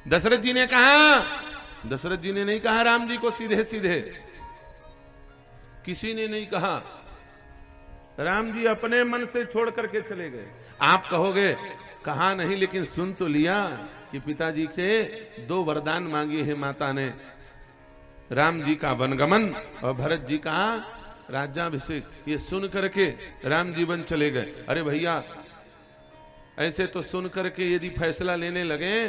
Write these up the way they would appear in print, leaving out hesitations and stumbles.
दशरथ जी ने कहा, दशरथ जी ने नहीं कहा राम जी को सीधे सीधे, किसी ने नहीं कहा, राम जी अपने मन से छोड़ करके चले गए। आप कहोगे कहा नहीं, लेकिन सुन तो लिया कि पिताजी से 2 वरदान मांगे हैं माता ने, राम जी का वनगमन और भरत जी का राज्याभिषेक। ये सुन करके राम जी वन चले गए। अरे भैया, ऐसे तो सुन करके यदि फैसला लेने लगे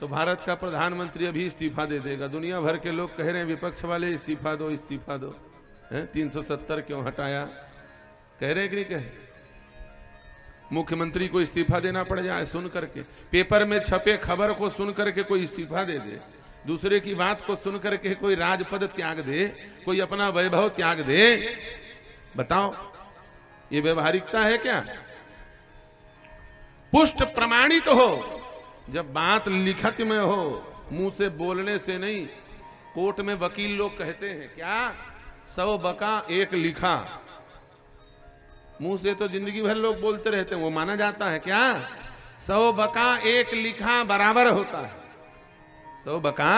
तो भारत का प्रधानमंत्री अभी इस्तीफा दे देगा। दुनिया भर के लोग कह रहे हैं विपक्ष वाले इस्तीफा दो, इस्तीफा दो, 370 क्यों हटाया, कह रहे हैं कि नहीं कहे। मुख्यमंत्री को इस्तीफा देना पड़ जाए सुन करके, पेपर में छपे खबर को सुन करके कोई इस्तीफा दे दे, दूसरे की बात को सुन करके कोई राजपद त्याग दे, कोई अपना वैभव त्याग दे। बताओ ये व्यवहारिकता है क्या? पुष्ट प्रमाणित हो, जब बात लिखत में हो, मुंह से बोलने से नहीं। कोर्ट में वकील लोग कहते हैं क्या, 100 बका 1 लिखा। मुंह से तो जिंदगी भर लोग बोलते रहते हैं, वो माना जाता है क्या? 100 बका 1 लिखा बराबर होता है। 100 बका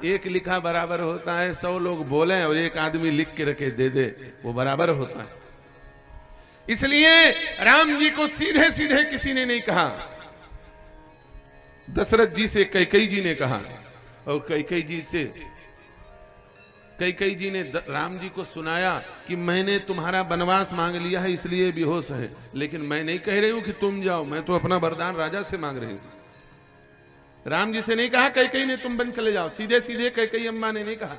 1 लिखा बराबर होता है। 100 लोग बोले और 1 आदमी लिख के रखे दे दे, वो बराबर होता है। इसलिए राम जी को सीधे सीधे किसी ने नहीं कहा, दशरथ जी से कैकेयी जी ने कहा, और कैकेयी जी ने राम जी को सुनाया कि मैंने तुम्हारा वनवास मांग लिया है इसलिए बेहोश है, लेकिन मैं नहीं कह रही हूं कि तुम जाओ, मैं तो अपना वरदान राजा से मांग रही हूं। राम जी से नहीं कहा कैकेयी ने तुम वन चले जाओ, सीधे सीधे कैकेयी अम्मा ने नहीं कहा।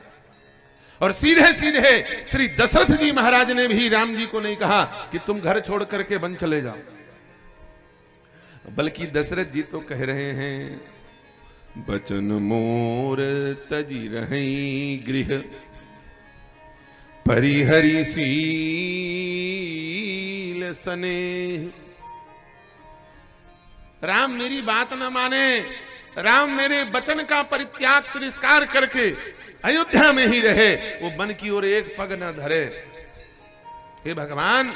और सीधे सीधे श्री दशरथ जी महाराज ने भी राम जी को नहीं कहा कि तुम घर छोड़ करके वन चले जाओ, बल्कि दशरथ जी तो कह रहे हैं, बचन मोर तजी रही गृह परिहरि सील सने। राम मेरी बात न माने, राम मेरे वचन का परित्याग तिरस्कार करके अयोध्या में ही रहे, वो वन की ओर 1 पग न धरे। हे भगवान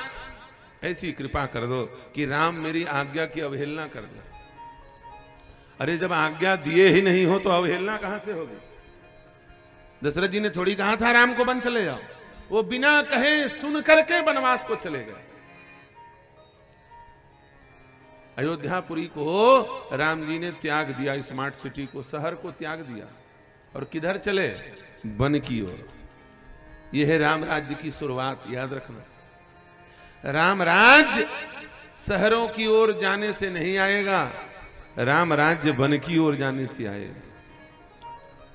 ऐसी कृपा कर दो कि राम मेरी आज्ञा की अवहेलना कर दो। अरे जब आज्ञा दिए ही नहीं हो तो अवहेलना कहां से होगी? दशरथ जी ने थोड़ी कहा था राम को वन चले जाओ, वो बिना कहे सुन करके वनवास को चले गए। अयोध्यापुरी को राम जी ने त्याग दिया, स्मार्ट सिटी को, शहर को त्याग दिया, और किधर चले? वन की ओर। यह है राम राज्य की शुरुआत, याद रखना। राम राज्य शहरों की ओर जाने से नहीं आएगा, राम राज्य वन की ओर जाने से आएगा।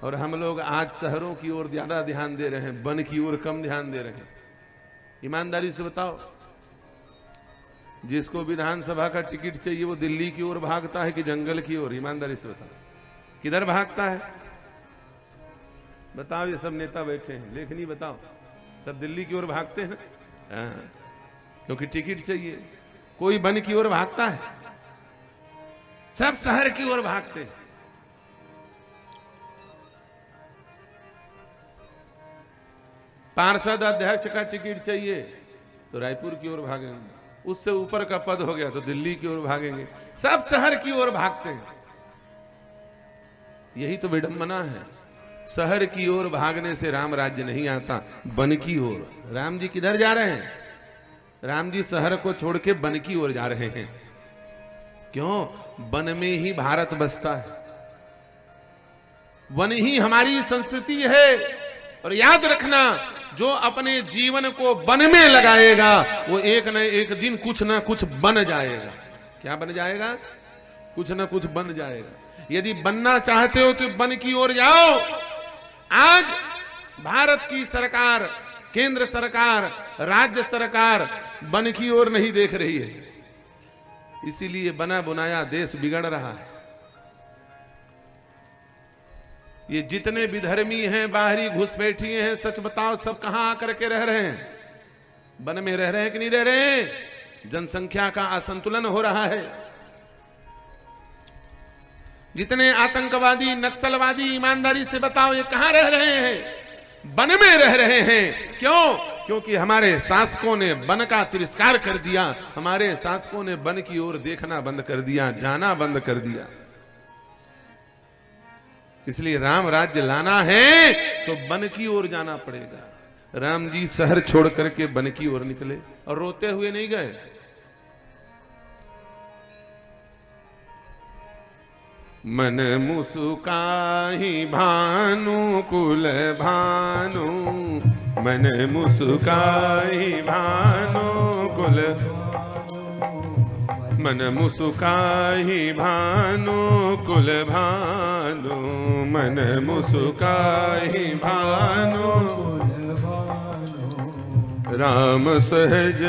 और हम लोग आज शहरों की ओर ज्यादा ध्यान दे रहे हैं, वन की ओर कम ध्यान दे रहे हैं। ईमानदारी से बताओ, जिसको विधानसभा का टिकट चाहिए वो दिल्ली की ओर भागता है कि जंगल की ओर? ईमानदारी से बताओ, किधर भागता है? बताओ, ये सब नेता बैठे हैं, लेखनी बताओ, सब दिल्ली की ओर भागते हैं, क्योंकि टिकट चाहिए। कोई वन की ओर भागता है? सब शहर की ओर भागते हैं। पार्षद अध्यक्ष का टिकट चाहिए तो रायपुर की ओर भागेंगे, उससे ऊपर का पद हो गया तो दिल्ली की ओर भागेंगे, सब शहर की ओर भागते हैं। यही तो विडंबना है। शहर की ओर भागने से राम राज्य नहीं आता, वन की ओर। राम जी किधर जा रहे हैं? राम जी शहर को छोड़ के वन की ओर जा रहे हैं। क्यों? वन में ही भारत बसता है, वन ही हमारी संस्कृति है। और याद रखना, जो अपने जीवन को वन में लगाएगा वो एक न एक दिन कुछ ना कुछ बन जाएगा। क्या बन जाएगा? कुछ ना कुछ बन जाएगा। यदि बनना चाहते हो तो वन की ओर जाओ। आज भारत की सरकार, केंद्र सरकार, राज्य सरकार वन की ओर नहीं देख रही है, इसीलिए बना बुनाया देश बिगड़ रहा है। ये जितने विधर्मी हैं, बाहरी घुसपैठिए हैं, सच बताओ सब कहां आकर के रह रहे हैं? वन में रह रहे हैं कि नहीं रह रहे हैं? जनसंख्या का असंतुलन हो रहा है। जितने आतंकवादी, नक्सलवादी, ईमानदारी से बताओ, ये कहां रह रहे हैं? वन में रह रहे हैं। क्यों? क्योंकि हमारे शासकों ने वन का तिरस्कार कर दिया, हमारे शासकों ने वन की ओर देखना बंद कर दिया, जाना बंद कर दिया। इसलिए राम राज्य लाना है तो वन की ओर जाना पड़ेगा। राम जी शहर छोड़ करके वन की ओर निकले और रोते हुए नहीं गए। मन मुस्काही भानु कुल भानु, मन मुस्काही भानु कुल, मन मुस्काही भानु कुल भानु, मन मुस्काही भानु, राम सहज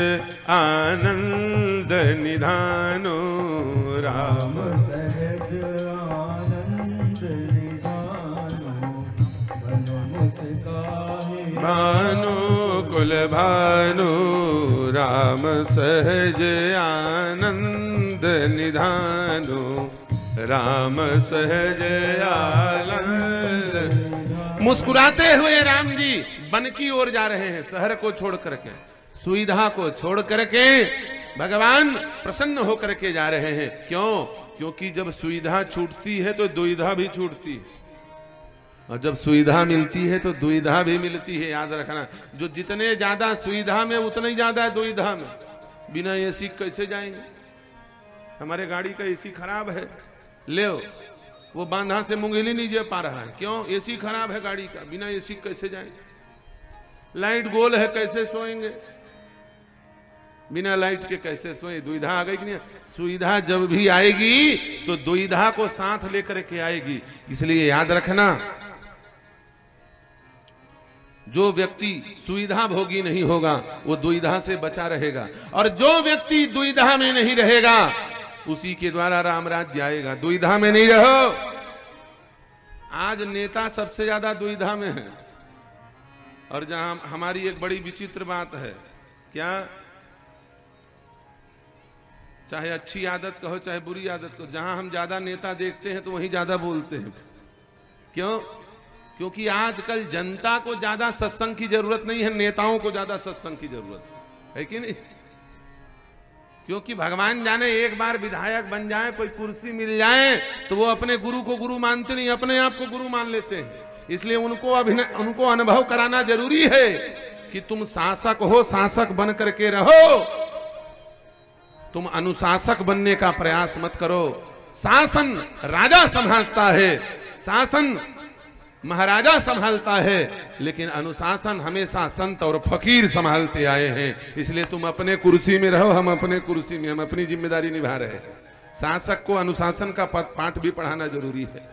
आनंद निधानो, राम सहज आनंद निधानो, भानु कुल भानु, राम सहज आनंद निधानो, राम सहज आनंद। मुस्कुराते हुए राम जी वन की ओर जा रहे हैं, शहर को छोड़ करके, सुविधा को छोड़ करके भगवान प्रसन्न होकर के जा रहे हैं। क्यों? क्योंकि जब सुविधा छूटती है तो दुविधा भी छूटती है, और जब सुविधा मिलती है तो दुविधा भी मिलती है। याद रखना, जो जितने ज्यादा सुविधा में उतने ही ज्यादा दुविधा में। बिना एसी कैसे जाएंगे? हमारे गाड़ी का एसी खराब है, ले वो बांधा से मुंगेली नहीं जा पा रहा है। क्यों? एसी खराब है गाड़ी का, बिना एसी कैसे जाएंगे? लाइट गोल है, कैसे सोएंगे? बिना लाइट के कैसे सोए? दुविधा आ गई कि नहीं? सुविधा जब भी आएगी तो दुविधा को साथ लेकर के आएगी। इसलिए याद रखना, जो व्यक्ति सुविधा भोगी नहीं होगा वो दुविधा से बचा रहेगा, और जो व्यक्ति दुविधा में नहीं रहेगा उसी के द्वारा राम राज्य आएगा। दुविधा में नहीं रहो। आज नेता सबसे ज्यादा दुविधा में है, और जहां हमारी एक बड़ी विचित्र बात है, क्या? चाहे अच्छी आदत कहो चाहे बुरी आदत कहो, जहां हम ज्यादा नेता देखते हैं तो वहीं ज्यादा बोलते हैं। क्यों? क्योंकि आजकल जनता को ज्यादा सत्संग की जरूरत नहीं है, नेताओं को ज्यादा सत्संग की जरूरत है कि नहीं? क्योंकि भगवान जाने एक बार विधायक बन जाए, कोई कुर्सी मिल जाए तो वो अपने गुरु को गुरु मानते नहीं, अपने आप को गुरु मान लेते हैं। इसलिए उनको अनुभव कराना जरूरी है कि तुम शासक हो, शासक बन करके रहो, तुम अनुशासक बनने का प्रयास मत करो। शासन राजा संभालता है, शासन महाराजा संभालता है, लेकिन अनुशासन हमेशा संत और फकीर संभालते आए हैं। इसलिए तुम अपने कुर्सी में रहो, हम अपने कुर्सी में, हम अपनी जिम्मेदारी निभा रहे हैं। शासक को अनुशासन का पाठ भी पढ़ाना जरूरी है।